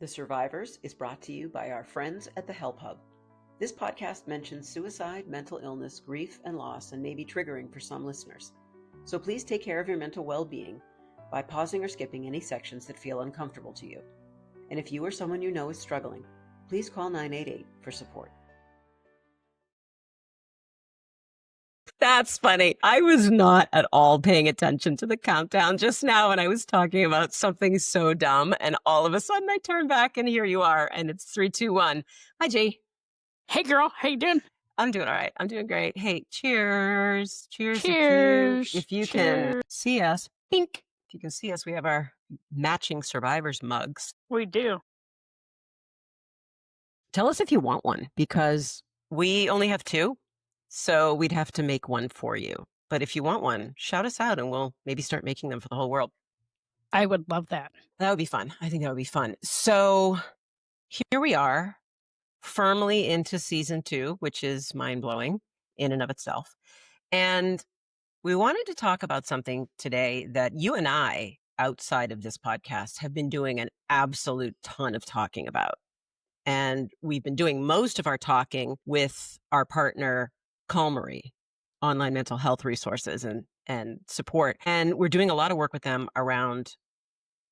The Survivors is brought to you by our friends at the HelpHUB. This podcast mentions suicide, mental illness, grief, and loss, and may be triggering for some listeners. So please take care of your mental well-being by pausing or skipping any sections that feel uncomfortable to you. And if you or someone you know is struggling, please call 988 for support. That's funny. I was not at all paying attention to the countdown just now when I was talking about something so dumb. And all of a sudden I turn back and here you are. And it's 3, 2, 1. Hi, G. Hey, girl. How you doing? I'm doing all right. I'm doing great. Hey, cheers. Cheers. Cheers. If you can see us, pink. If you can see us, we have our matching Survivors mugs. We do. Tell us if you want one, because we only have 2. So we'd have to make one for you. But if you want one, shout us out and we'll maybe start making them for the whole world. I would love that. That would be fun. I think that would be fun. So here we are, firmly into season 2, which is mind-blowing in and of itself. And we wanted to talk about something today that you and I, outside of this podcast, have been doing an absolute ton of talking about. And we've been doing most of our talking with our partner, Calmery, online mental health resources and support. And we're doing a lot of work with them around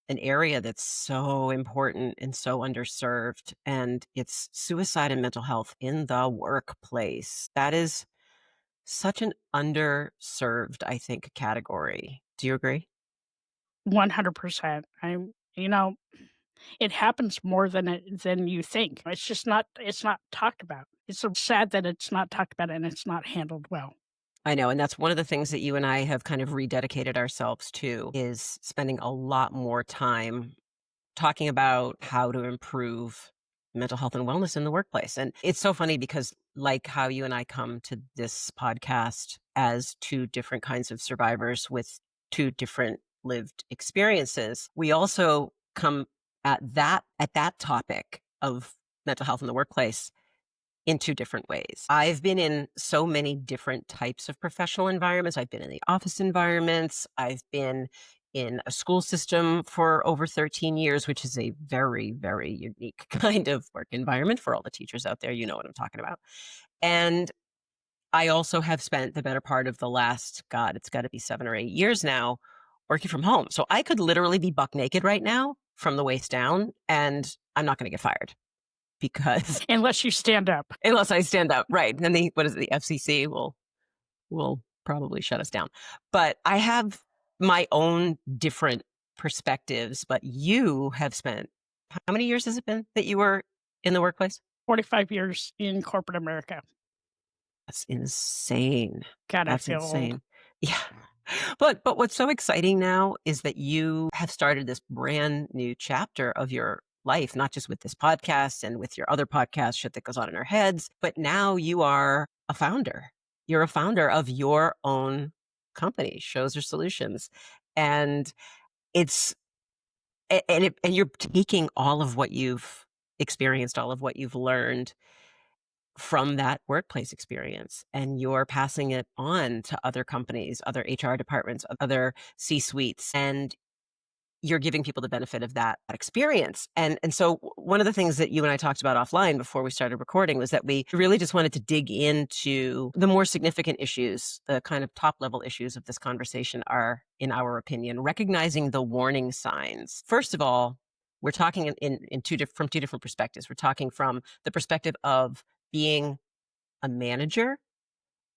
an area that's so important and so underserved. And it's suicide and mental health in the workplace. That is such an underserved, I think, category. Do you agree? 100%. It happens more than you think. It's not talked about. It's so sad that it's not talked about and it's not handled well. I know. And that's one of the things that you and I have kind of rededicated ourselves to, is spending a lot more time talking about how to improve mental health and wellness in the workplace. And it's so funny because, like how you and I come to this podcast as 2 different kinds of survivors with 2 different lived experiences, we also come at that topic of mental health in the workplace in 2 different ways. I've been in so many different types of professional environments. I've been in the office environments. I've been in a school system for over 13 years, which is a very, very unique kind of work environment for all the teachers out there. You know what I'm talking about. And I also have spent the better part of the last, God, it's got to be 7 or 8 years now, working from home. So I could literally be buck naked right now from the waist down, and I'm not going to get fired. Because unless you stand up. Unless I stand up, right. Then the FCC will probably shut us down. But I have my own different perspectives, but you have spent, how many years has it been that you were in the workplace? 45 years in corporate America. That's insane. God, That's I feel insane. old. Yeah. But what's so exciting now is that you have started this brand new chapter of your life, not just with this podcast and with your other podcast, Shit That Goes On in Our Heads, but now you are a founder. You're a founder of your own company, Shows or Solutions. And it's, and you're taking all of what you've experienced, all of what you've learned from that workplace experience, and you're passing it on to other companies, other HR departments, other C-suites, and you're giving people the benefit of that experience. And so one of the things that you and I talked about offline before we started recording was that we really just wanted to dig into the more significant issues. The kind of top level issues of this conversation are, in our opinion, recognizing the warning signs. First of all, we're talking from 2 different perspectives. We're talking from the perspective of being a manager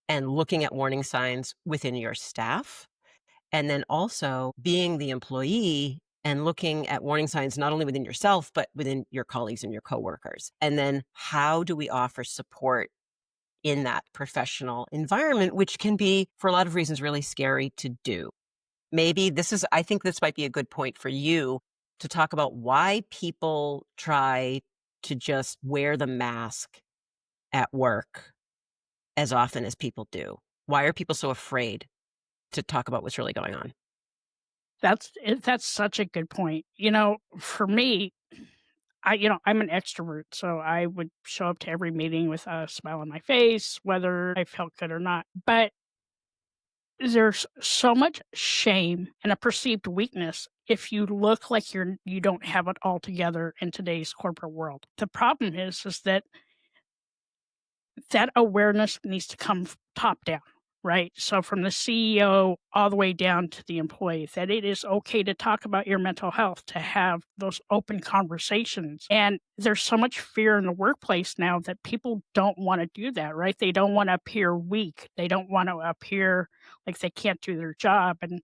and looking at warning signs within your staff, and then also being the employee and looking at warning signs not only within yourself, but within your colleagues and your coworkers. And then how do we offer support in that professional environment, which can be, for a lot of reasons, really scary to do. I think this might be a good point for you to talk about why people try to just wear the mask at work as often as people do. Why are people so afraid to talk about what's really going on? That's such a good point. For me, I'm an extrovert, so I would show up to every meeting with a smile on my face, whether I felt good or not. But There's so much shame and a perceived weakness if you look like you don't have it all together in today's corporate world. The problem is that that awareness needs to come top down, right? So from the CEO all the way down to the employee, that it is okay to talk about your mental health, to have those open conversations. And there's so much fear in the workplace now that people don't want to do that, right? They don't want to appear weak. They don't want to appear like they can't do their job. And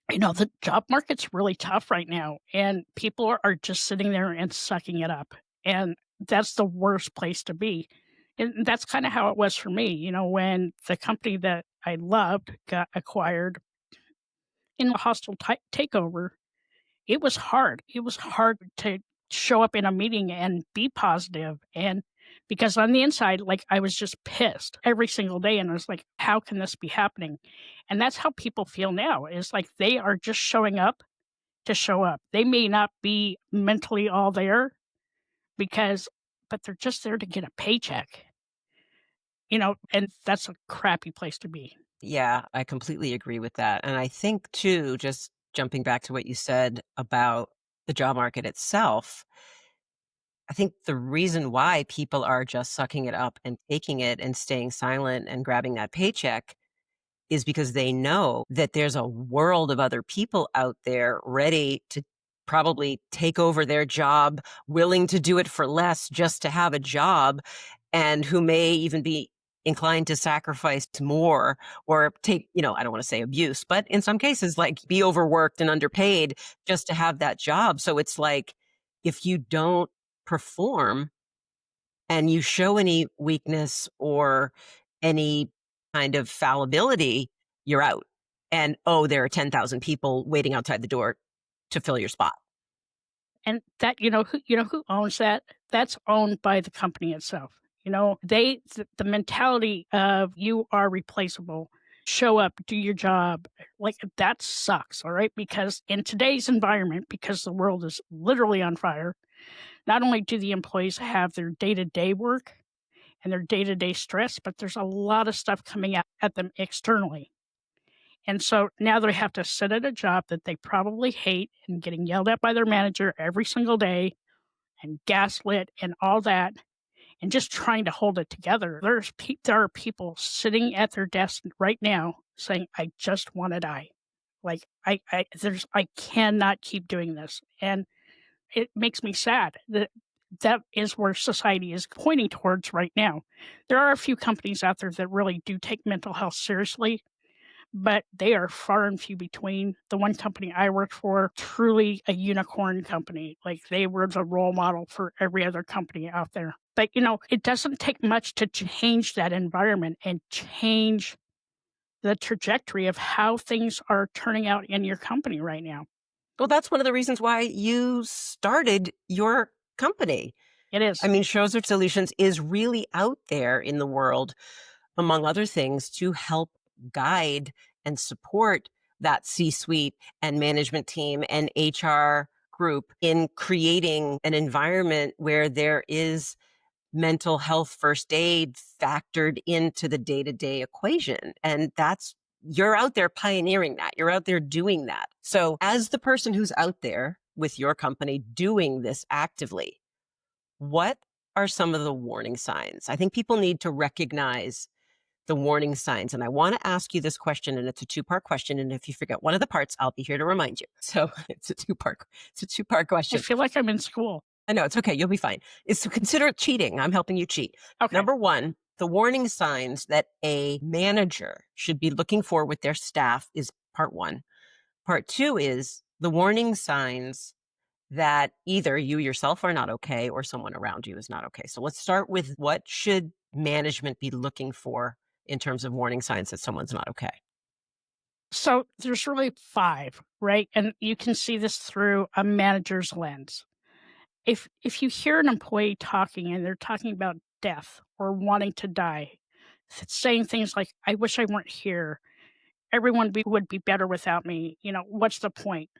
the job market's really tough right now, and people are just sitting there and sucking it up, and that's the worst place to be. And that's kinda how it was for me, when the company that I loved got acquired in a hostile takeover. It was hard. It was hard to show up in a meeting and be positive, and because on the inside, like, I was just pissed every single day, and I was like, "How can this be happening?" And that's how people feel now, is like they are just showing up to show up. They may not be mentally all there because but they're just there to get a paycheck, and that's a crappy place to be. Yeah, I completely agree with that. And I think too, just jumping back to what you said about the job market itself, I think the reason why people are just sucking it up and taking it and staying silent and grabbing that paycheck is because they know that there's a world of other people out there ready to probably take over their job, willing to do it for less just to have a job, and who may even be inclined to sacrifice more or take, I don't want to say abuse, but in some cases, like be overworked and underpaid just to have that job. So it's like, if you don't perform and you show any weakness or any kind of fallibility, you're out. And, oh, there are 10,000 people waiting outside the door to fill your spot. And that who owns that? That's owned by the company itself. The mentality of you are replaceable, show up, do your job, like that sucks, all right? Because in today's environment, because the world is literally on fire, not only do the employees have their day-to-day work and their day-to-day stress, but there's a lot of stuff coming at them externally. And so now they have to sit at a job that they probably hate and getting yelled at by their manager every single day and gaslit and all that and just trying to hold it together. There are people sitting at their desk right now saying, "I just want to die. Like I cannot keep doing this." And it makes me sad that that is where society is pointing towards right now. There are a few companies out there that really do take mental health seriously, but they are far and few between. The one company I worked for, truly a unicorn company. Like they were the role model for every other company out there. But it doesn't take much to change that environment and change the trajectory of how things are turning out in your company right now. Well, that's one of the reasons why you started your company. It I is. mean, Shows Solutions is really out there in the world, among other things, to help guide and support that C-suite and management team and HR group in creating an environment where there is mental health first aid factored into the day-to-day equation. And you're out there pioneering that. You're out there doing that. So as the person who's out there with your company doing this actively, what are some of the warning signs? I think people need to recognize the warning signs. And I want to ask you this question, and it's a two-part question. And if you forget one of the parts, I'll be here to remind you. So it's a two-part I question. feel like I'm in school. I know, it's okay. You'll be fine. Is to consider it cheating. I'm helping you cheat. Okay. Number one, the warning signs that a manager should be looking for with their staff is part one. Part two is the warning signs that either you yourself are not okay or someone around you is not okay. So let's start with, what should management be looking for in terms of warning signs that someone's not okay? So there's really 5, right? And you can see this through a manager's lens. If you hear an employee talking and they're talking about death or wanting to die, saying things like, "I wish I weren't here. Everyone would be better without me. What's the point?"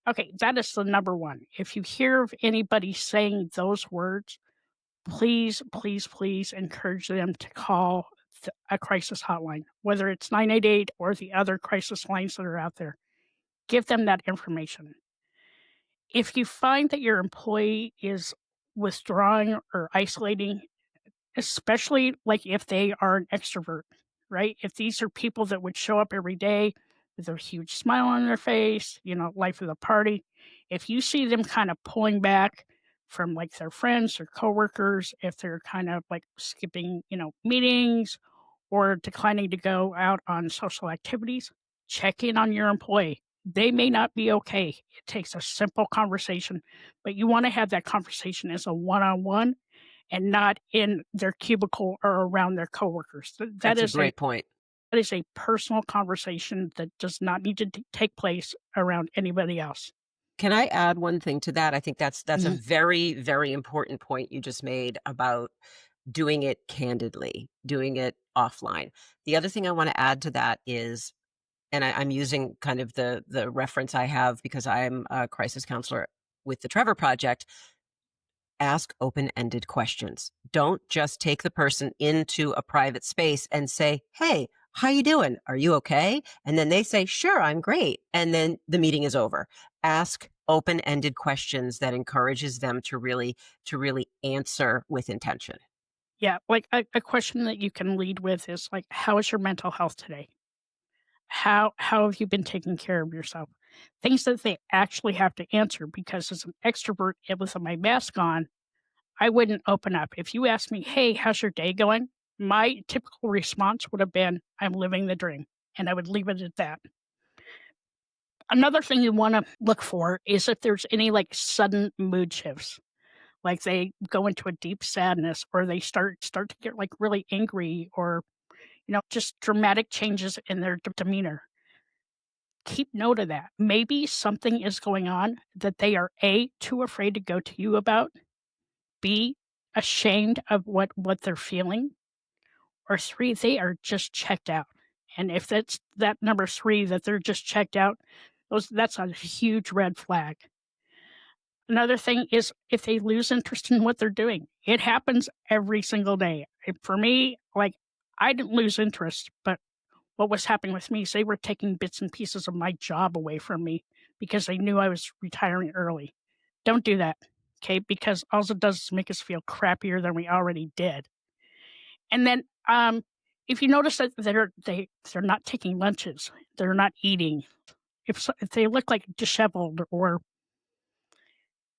Okay, that is the number one. If you hear of anybody saying those words, please, please, please encourage them to call a crisis hotline, whether it's 988 or the other crisis lines that are out there. Give them that information. If you find that your employee is withdrawing or isolating, especially like if they are an extrovert, right? If these are people that would show up every day with a huge smile on their face, life of the party. If you see them kind of pulling back from like their friends or coworkers, if they're kind of like skipping, meetings or declining to go out on social activities, check in on your employee. They may not be okay. It takes a simple conversation, but you want to have that conversation as a one-on-one and not in their cubicle or around their coworkers. That's a great point. That is a personal conversation that does not need to take place around anybody else. Can I add one thing to that? I think that's a Mhm. very, very important point you just made about doing it candidly, doing it offline. The other thing I want to add to that is, and I'm using kind of the reference I have because I'm a crisis counselor with the Trevor Project. Ask open-ended questions. Don't just take the person into a private space and say, "Hey, how you doing? Are you okay?" And then they say, "Sure, I'm great." And then the meeting is over. Ask open-ended questions that encourages them to really answer with intention. Yeah, like a question that you can lead with is like, "How is your mental health today? How have you been taking care of yourself?" Things that they actually have to answer because as an extrovert with my mask on, I wouldn't open up. If you asked me, "Hey, how's your day going?" My typical response would have been, "I'm living the dream," and I would leave it at that. Another thing you wanna look for is if there's any, like, sudden mood shifts, like they go into a deep sadness or they start to get, like, really angry or, just dramatic changes in their demeanor. Keep note of that. Maybe something is going on that they are, A, too afraid to go to you about, B, ashamed of what they're feeling, or 3, they are just checked out. And if that's that number 3 that they're just checked out, that's a huge red flag. Another thing is if they lose interest in what they're doing. It happens every single day. For me, like, I didn't lose interest, but what was happening with me is they were taking bits and pieces of my job away from me because they knew I was retiring early. Don't do that, okay? Because all it does is make us feel crappier than we already did. And then, if you notice that they're not taking lunches, they're not eating, if they look like disheveled or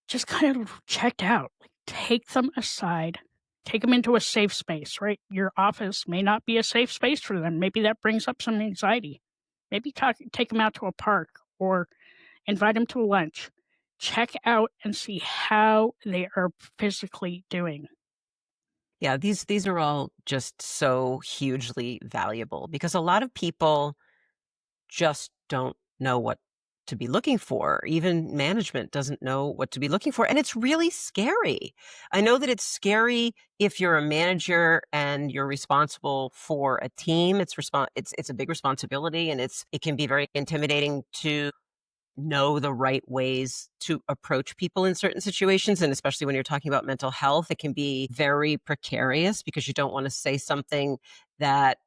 just kind of checked out, like, take them aside, take them into a safe space, right? Your office may not be a safe space for them. Maybe that brings up some anxiety. Maybe take them out to a park or invite them to a lunch. Check out and see how they are physically doing. Yeah, these are all just so hugely valuable because a lot of people just don't know what to be looking for. Even management doesn't know what to be looking for. And it's really scary. I know that it's scary if you're a manager and you're responsible for a team. It's a big responsibility and it can be very intimidating to know the right ways to approach people in certain situations. And especially when you're talking about mental health, it can be very precarious because you don't want to say something that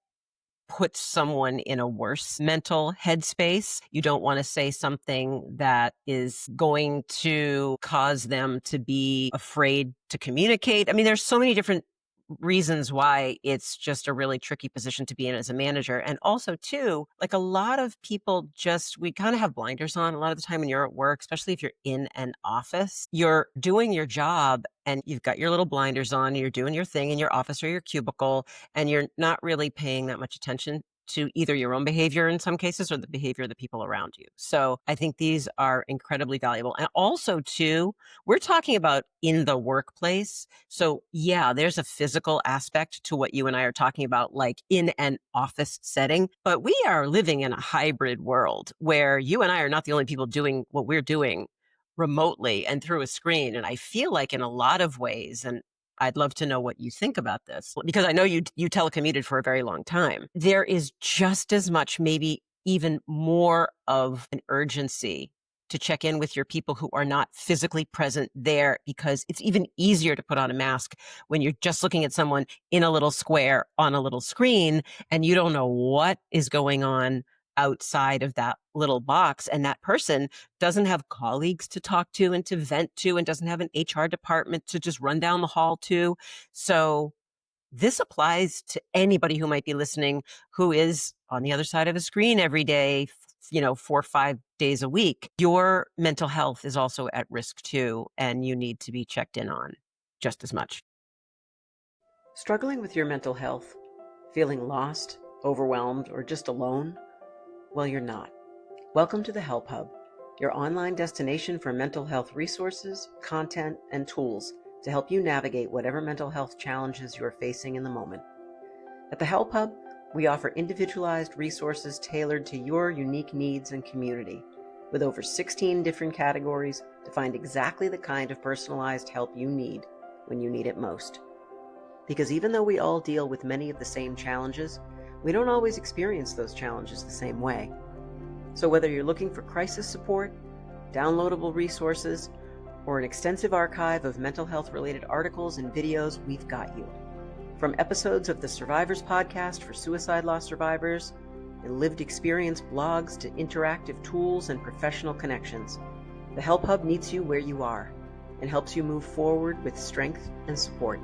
puts someone in a worse mental headspace. You don't want to say something that is going to cause them to be afraid to communicate. I mean, there's so many different reasons why it's just a really tricky position to be in as a manager. And also, too, like a lot of people we kind of have blinders on a lot of the time when you're at work, especially if you're in an office. You're doing your job and you've got your little blinders on, and you're doing your thing in your office or your cubicle, and you're not really paying that much attention to either your own behavior in some cases or the behavior of the people around you. So I think these are incredibly valuable. And also, too, we're talking about in the workplace. So yeah, there's a physical aspect to what you and I are talking about, like in an office setting, but we are living in a hybrid world where you and I are not the only people doing what we're doing remotely and through a screen. And I feel like in a lot of ways, and I'd love to know what you think about this because I know you telecommuted for a very long time. There is just as much, maybe even more of an urgency to check in with your people who are not physically present there, because it's even easier to put on a mask when you're just looking at someone in a little square on a little screen and you don't know what is going on outside of that little box. And that person doesn't have colleagues to talk to and to vent to, and doesn't have an HR department to just run down the hall to. So this applies to anybody who might be listening who is on the other side of a screen every day, 4 or 5 days a week. Your mental health is also at risk too, and you need to be checked in on just as much. Struggling with your mental health, feeling lost, overwhelmed, or just alone? Well, you're not. Welcome to the HelpHUB, your online destination for mental health resources, content, and tools to help you navigate whatever mental health challenges you are facing in the moment. At the HelpHUB, we offer individualized resources tailored to your unique needs and community, with over 16 different categories to find exactly the kind of personalized help you need when you need it most. Because even though we all deal with many of the same challenges, we don't always experience those challenges the same way. So whether you're looking for crisis support, downloadable resources, or an extensive archive of mental health-related articles and videos, we've got you. From episodes of the Survivors podcast for suicide loss survivors and lived experience blogs to interactive tools and professional connections, the HelpHUB meets you where you are and helps you move forward with strength and support.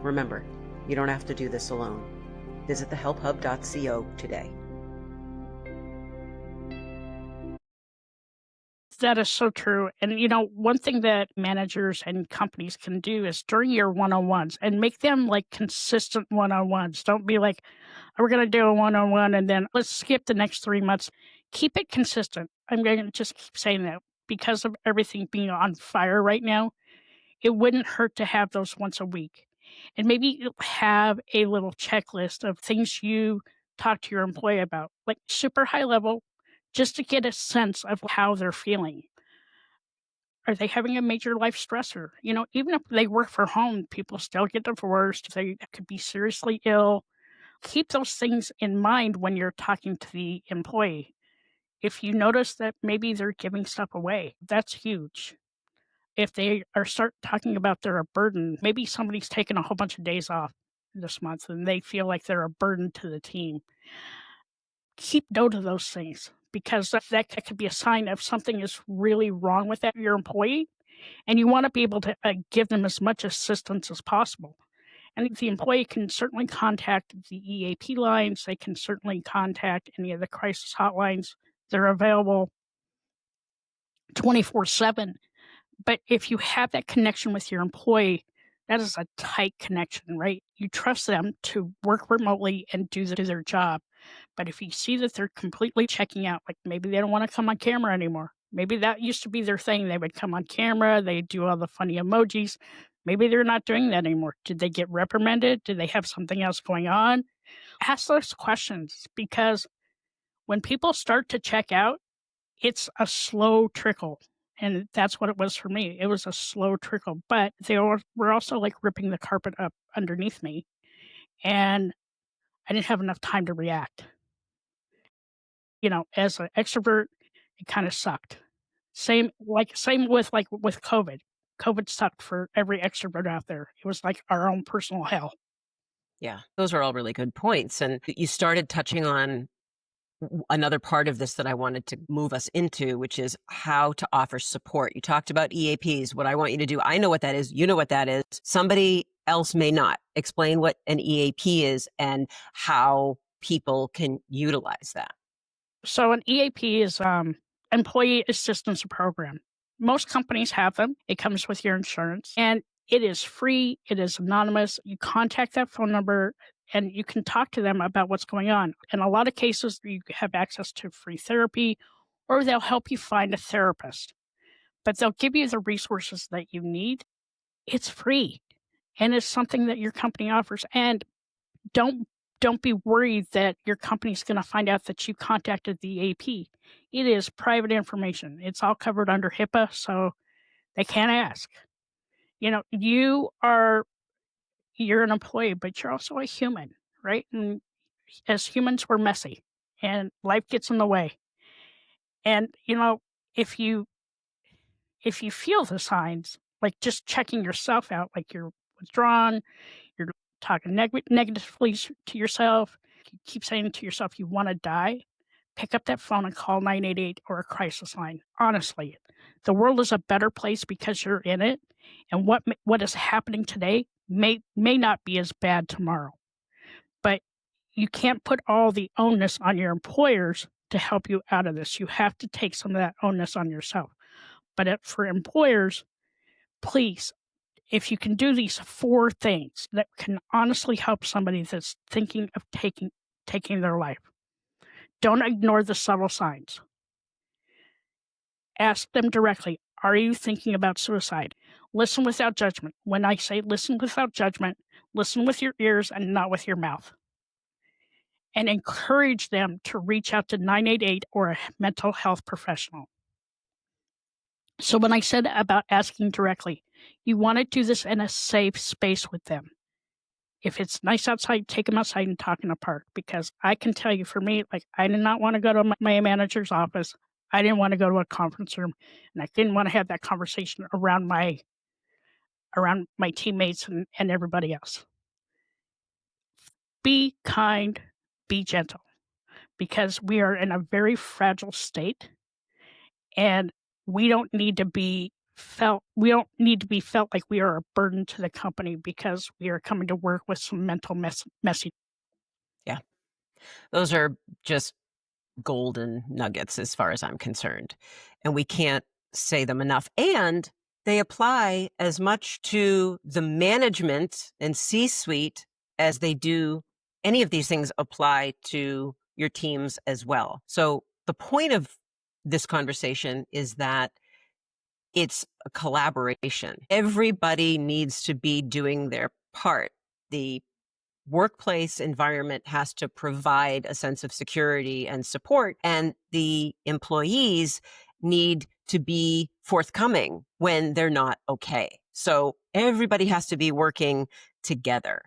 Remember, you don't have to do this alone. Visit thehelphub.co today. That is so true. And, one thing that managers and companies can do is during your one-on-ones and make them like consistent one-on-ones. Don't be like, we're going to do a one-on-one and then let's skip the next 3 months. Keep it consistent. I'm going to just keep saying that because of everything being on fire right now. It wouldn't hurt to have those once a week. And maybe you'll have a little checklist of things you talk to your employee about, like super high level, just to get a sense of how they're feeling. Are they having a major life stressor? Even if they work from home, people still get divorced. They could be seriously ill. Keep those things in mind when you're talking to the employee. If you notice that maybe they're giving stuff away, that's huge. If they are start talking about they're a burden, maybe somebody's taken a whole bunch of days off this month and they feel like they're a burden to the team. Keep note of those things because that could be a sign of something is really wrong with your employee, and you want to be able to give them as much assistance as possible. And the employee can certainly contact the EAP lines. They can certainly contact any of the crisis hotlines. They're available 24/7. But if you have that connection with your employee, that is a tight connection, right? You trust them to work remotely and do their job. But if you see that they're completely checking out, like maybe they don't want to come on camera anymore. Maybe that used to be their thing. They would come on camera, they do all the funny emojis. Maybe they're not doing that anymore. Did they get reprimanded? Did they have something else going on? Ask those questions because when people start to check out, it's a slow trickle. And that's what it was for me. It was a slow trickle, but they were also like ripping the carpet up underneath me. And I didn't have enough time to react. As an extrovert, it kind of sucked. Same with COVID. COVID sucked for every extrovert out there. It was like our own personal hell. Yeah, those are all really good points. And you started touching on another part of this that I wanted to move us into, which is how to offer support. You talked about EAPs. What I want you to do, I know what that is. You know what that is. Somebody else may not. Explain what an EAP is and how people can utilize that. So an EAP is Employee Assistance Program. Most companies have them. It comes with your insurance and it is free. It is anonymous. You contact that phone number and you can talk to them about what's going on. In a lot of cases, you have access to free therapy or they'll help you find a therapist, but they'll give you the resources that you need. It's free and it's something that your company offers. And don't be worried that your company's going to find out that you contacted the AP. It is private information. It's all covered under HIPAA, so they can't ask. You're an employee, but you're also a human, right? And as humans, we're messy and life gets in the way. And, if you feel the signs, like just checking yourself out, like you're withdrawn, you're talking negatively to yourself, you keep saying to yourself you want to die, pick up that phone and call 988 or a crisis line. Honestly, the world is a better place because you're in it, and what is happening today may not be as bad tomorrow. But you can't put all the onus on your employers to help you out of this. You have to take some of that onus on yourself. But for employers, please, if you can do these 4 things that can honestly help somebody that's thinking of taking their life. Don't ignore the subtle signs. Ask them directly, are you thinking about suicide? Listen without judgment. When I say listen without judgment, listen with your ears and not with your mouth. And encourage them to reach out to 988 or a mental health professional. So when I said about asking directly, you want to do this in a safe space with them. If it's nice outside, take them outside and talk in a park. Because I can tell you, for me, like, I did not want to go to my manager's office. I didn't want to go to a conference room, and I didn't want to have that conversation around my teammates and everybody else. Be kind, be gentle, because we are in a very fragile state, and we don't need to be felt like we are a burden to the company because we are coming to work with some mental messy. Yeah. Those are just golden nuggets as far as I'm concerned. And we can't say them enough. And they apply as much to the management and C-suite as they do any of these things apply to your teams as well. So the point of this conversation is that it's a collaboration. Everybody needs to be doing their part. The workplace environment has to provide a sense of security and support, and the employees need to be forthcoming when they're not okay. So everybody has to be working together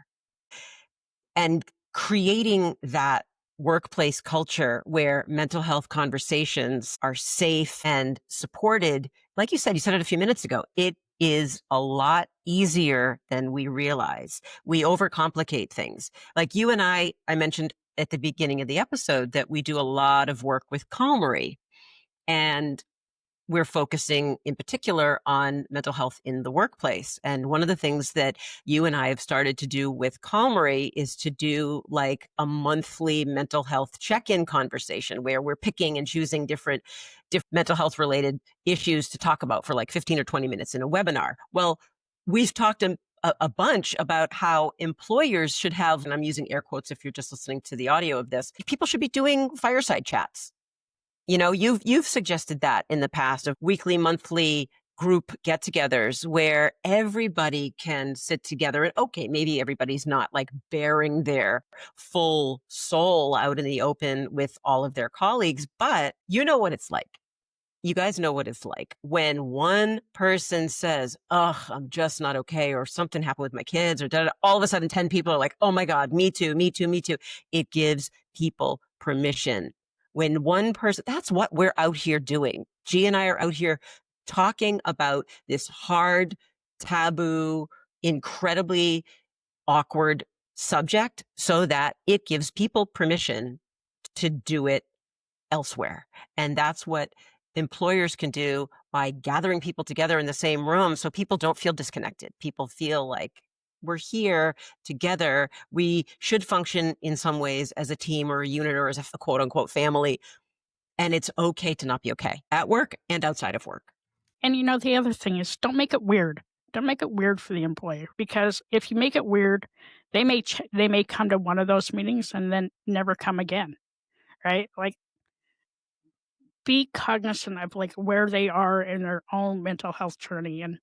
and creating that workplace culture where mental health conversations are safe and supported. Like you said it a few minutes ago, it is a lot easier than we realize. We overcomplicate things. Like you and I mentioned at the beginning of the episode that we do a lot of work with Calmery, and we're focusing in particular on mental health in the workplace. And one of the things that you and I have started to do with Calmery is to do like a monthly mental health check-in conversation where we're picking and choosing different mental health related issues to talk about for like 15 or 20 minutes in a webinar. Well, we've talked a bunch about how employers should have, and I'm using air quotes if you're just listening to the audio of this, people should be doing fireside chats. You know, you've suggested that in the past of weekly, monthly group get-togethers where everybody can sit together and okay, maybe everybody's not like bearing their full soul out in the open with all of their colleagues, but you know what it's like. You guys know what it's like when one person says, "Oh, I'm just not okay," or something happened with my kids, or all of a sudden 10 people are like, "Oh my God, me too, me too, me too." It gives people permission. When one person, that's what we're out here doing. G and I are out here talking about this hard, taboo, incredibly awkward subject so that it gives people permission to do it elsewhere. And that's what employers can do by gathering people together in the same room so people don't feel disconnected. People feel like we're here together. We should function in some ways as a team or a unit or as a quote unquote family. And it's okay to not be okay at work and outside of work. And you know, the other thing is, don't make it weird. Don't make it weird for the employer, because if you make it weird, they may come to one of those meetings and then never come again, right? Like, be cognizant of like where they are in their own mental health journey. And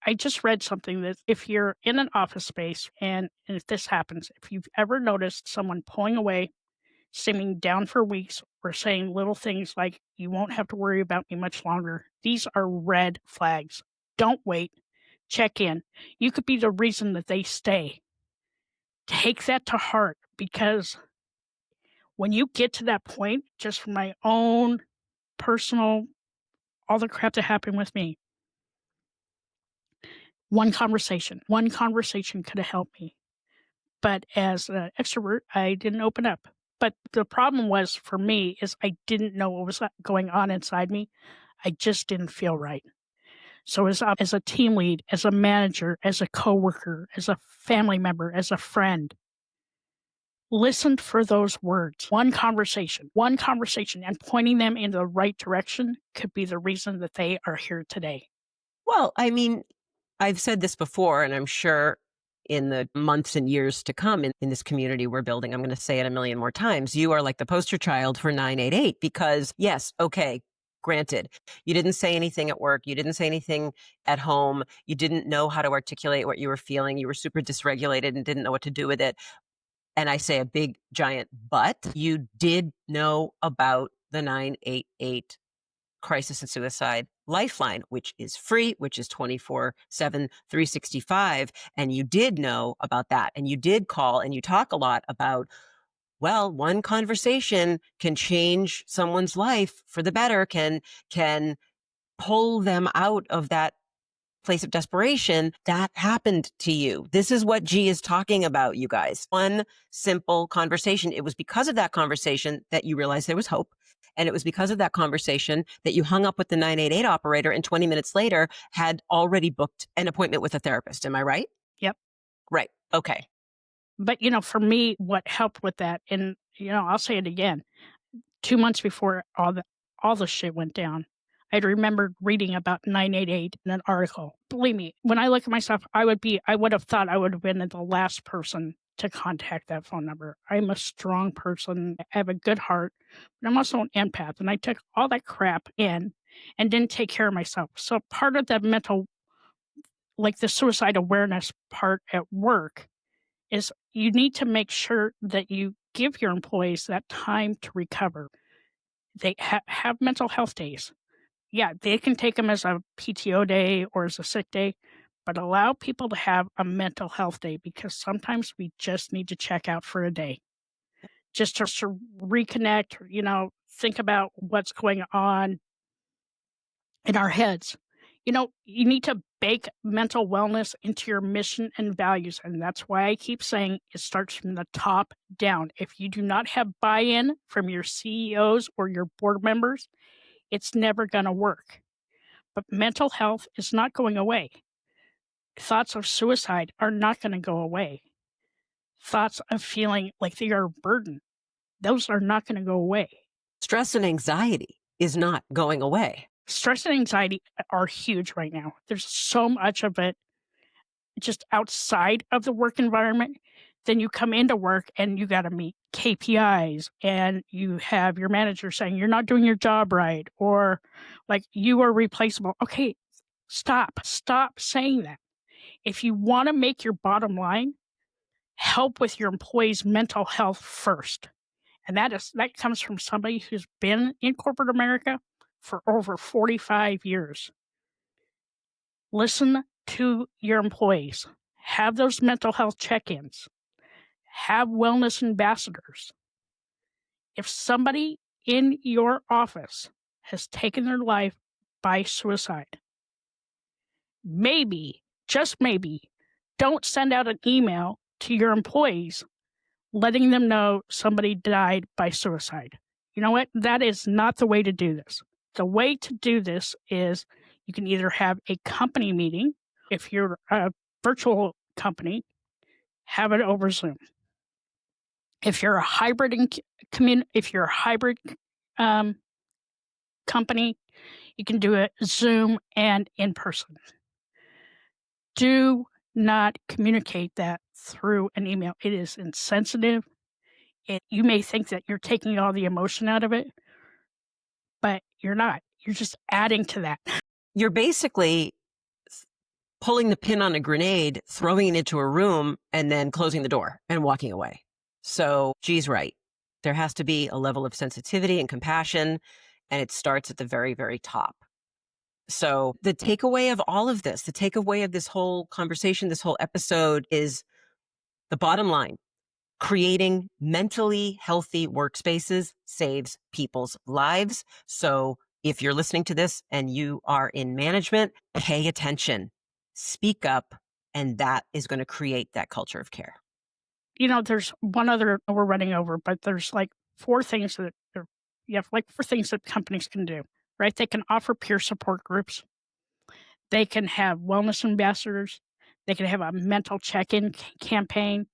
I just read something that if you're in an office space and if this happens, if you've ever noticed someone pulling away, seeming down for weeks, or saying little things like, "You won't have to worry about me much longer," these are red flags. Don't wait. Check in. You could be the reason that they stay. Take that to heart, because when you get to that point, just from my own personal, all the crap that happened with me. One conversation could have helped me. But as an extrovert, I didn't open up. But the problem was for me is I didn't know what was going on inside me. I just didn't feel right. So as a team lead, as a manager, as a coworker, as a family member, as a friend, listened for those words. One conversation, and pointing them in the right direction could be the reason that they are here today. Well, I mean, I've said this before, and I'm sure in the months and years to come in this community we're building, I'm going to say it a million more times. You are like the poster child for 988 because, yes, okay, granted, you didn't say anything at work. You didn't say anything at home. You didn't know how to articulate what you were feeling. You were super dysregulated and didn't know what to do with it. And I say a big, giant but. You did know about the 988 Crisis and Suicide Lifeline, which is free, which is 24/7, 365. And you did know about that. And you did call and you talk a lot about, well, one conversation can change someone's life for the better, can pull them out of that place of desperation. That happened to you. This is what G is talking about, you guys. One simple conversation. It was because of that conversation that you realized there was hope. And it was because of that conversation that you hung up with the 988 operator and 20 minutes later had already booked an appointment with a therapist. Am I right? Yep. Right. Okay. But, for me, what helped with that, and, I'll say it again, 2 months before all the shit went down, I'd remembered reading about 988 in an article. Believe me, when I look at myself, I would have thought I would have been the last person to contact that phone number. I'm a strong person. I have a good heart, but I'm also an empath. And I took all that crap in and didn't take care of myself. So part of the mental, like the suicide awareness part at work, is you need to make sure that you give your employees that time to recover. They have mental health days. Yeah, they can take them as a PTO day or as a sick day, but allow people to have a mental health day because sometimes we just need to check out for a day. Just to reconnect, think about what's going on in our heads. You need to bake mental wellness into your mission and values. And that's why I keep saying it starts from the top down. If you do not have buy-in from your CEOs or your board members, it's never going to work. But mental health is not going away. Thoughts of suicide are not going to go away. Thoughts of feeling like they are a burden, those are not going to go away. Stress and anxiety is not going away. Stress and anxiety are huge right now. There's so much of it just outside of the work environment. Then you come into work and you got to meet KPIs and you have your manager saying you're not doing your job right or like you are replaceable. Okay, stop saying that. If you want to make your bottom line, help with your employees' mental health first. And that comes from somebody who's been in corporate America for over 45 years. Listen to your employees. Have those mental health check-ins. Have wellness ambassadors. If somebody in your office has taken their life by suicide, maybe, just maybe, don't send out an email to your employees letting them know somebody died by suicide. You know what? That is not the way to do this. The way to do this is you can either have a company meeting. If you're a virtual company, have it over Zoom. If you're a hybrid company, you can do it Zoom and in person. Do not communicate that through an email. It is insensitive. You may think that you're taking all the emotion out of it, but you're not. You're just adding to that. You're basically pulling the pin on a grenade, throwing it into a room, and then closing the door and walking away. So G's right. There has to be a level of sensitivity and compassion, and it starts at the very, very top. So the takeaway of all of this, the takeaway of this whole conversation, this whole episode is the bottom line. Creating mentally healthy workspaces saves people's lives. So If you're listening to this and you are in management, pay attention, speak up, and that is going to create that culture of care. There's one other, we're running over, but there's like four things four things that companies can do, right? They can offer peer support groups. They can have wellness ambassadors. They can have a mental check-in campaign,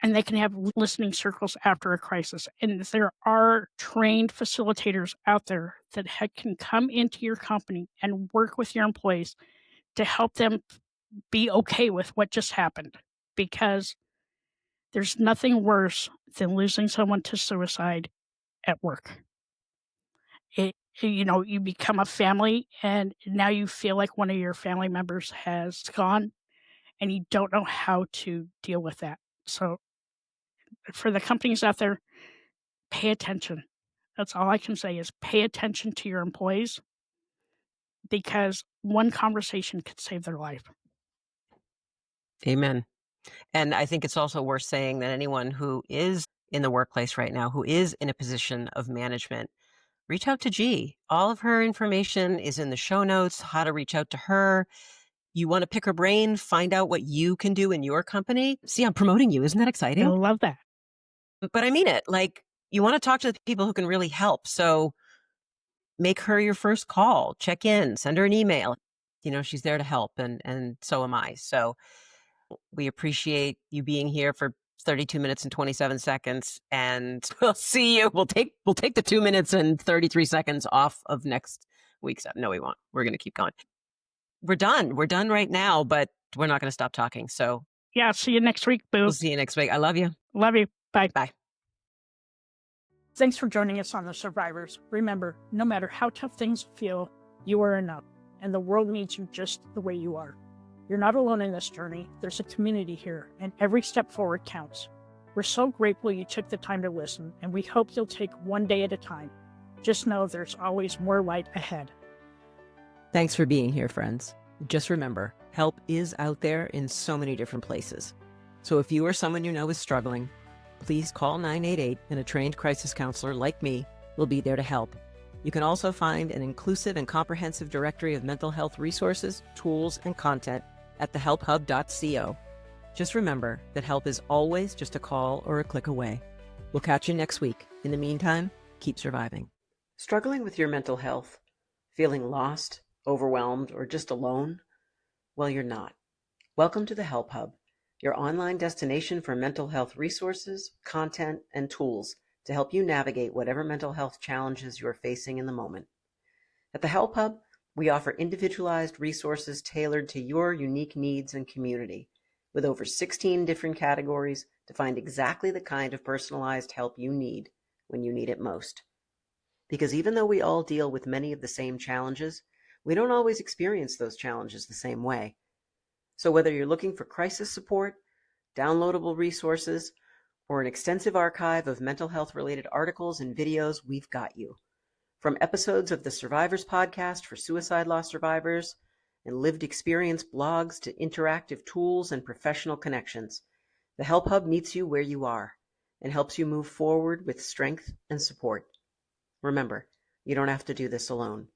and they can have listening circles after a crisis. And there are trained facilitators out there that can come into your company and work with your employees to help them be okay with what just happened, because there's nothing worse than losing someone to suicide at work. You become a family, and now you feel like one of your family members has gone, and you don't know how to deal with that. So for the companies out there, pay attention. That's all I can say is pay attention to your employees, because one conversation could save their life. Amen. And I think it's also worth saying that anyone who is in the workplace right now, who is in a position of management, reach out to G. All of her information is in the show notes, how to reach out to her. You want to pick her brain, find out what you can do in your company. See, I'm promoting you. Isn't that I exciting? love that. But I mean it. Like, you want to talk to the people who can really help. So make her your first call, check in, send her an email. She's there to help, and so am I. So we appreciate you being here for 32 minutes and 27 seconds, and we'll see you. We'll take the 2 minutes and 33 seconds off of next week's episode. No, we won't. We're going to keep going. We're done. We're done right now, but we're not going to stop talking. So Yeah, see you next week, boo. we'll see you next week. I love you. Love you. Bye. Bye. Thanks for joining us on The Survivors. Remember, no matter how tough things feel, you are enough, and the world needs you just the way you are. You're not alone in this journey. There's a community here, and every step forward counts. We're so grateful you took the time to listen, and we hope you'll take one day at a time. Just know there's always more light ahead. Thanks for being here, friends. Just remember, help is out there in so many different places. So if you or someone you know is struggling, please call 988 and a trained crisis counselor like me will be there to help. You can also find an inclusive and comprehensive directory of mental health resources, tools, and content at the HelpHUB.co. Just remember that help is always just a call or a click away. We'll catch you next week. In the meantime, keep surviving. Struggling with your mental health? Feeling lost, overwhelmed, or just alone? Well, you're not. Welcome to the HelpHUB, your online destination for mental health resources, content, and tools to help you navigate whatever mental health challenges you're facing in the moment. At the HelpHUB, we offer individualized resources tailored to your unique needs and community, with over 16 different categories to find exactly the kind of personalized help you need when you need it most. Because even though we all deal with many of the same challenges, we don't always experience those challenges the same way. So whether you're looking for crisis support, downloadable resources, or an extensive archive of mental health-related articles and videos, we've got you. From episodes of the Survivors podcast for suicide loss survivors and lived experience blogs to interactive tools and professional connections, the HelpHUB meets you where you are and helps you move forward with strength and support. Remember, you don't have to do this alone.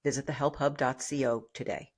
Visit the HelpHUB.co today.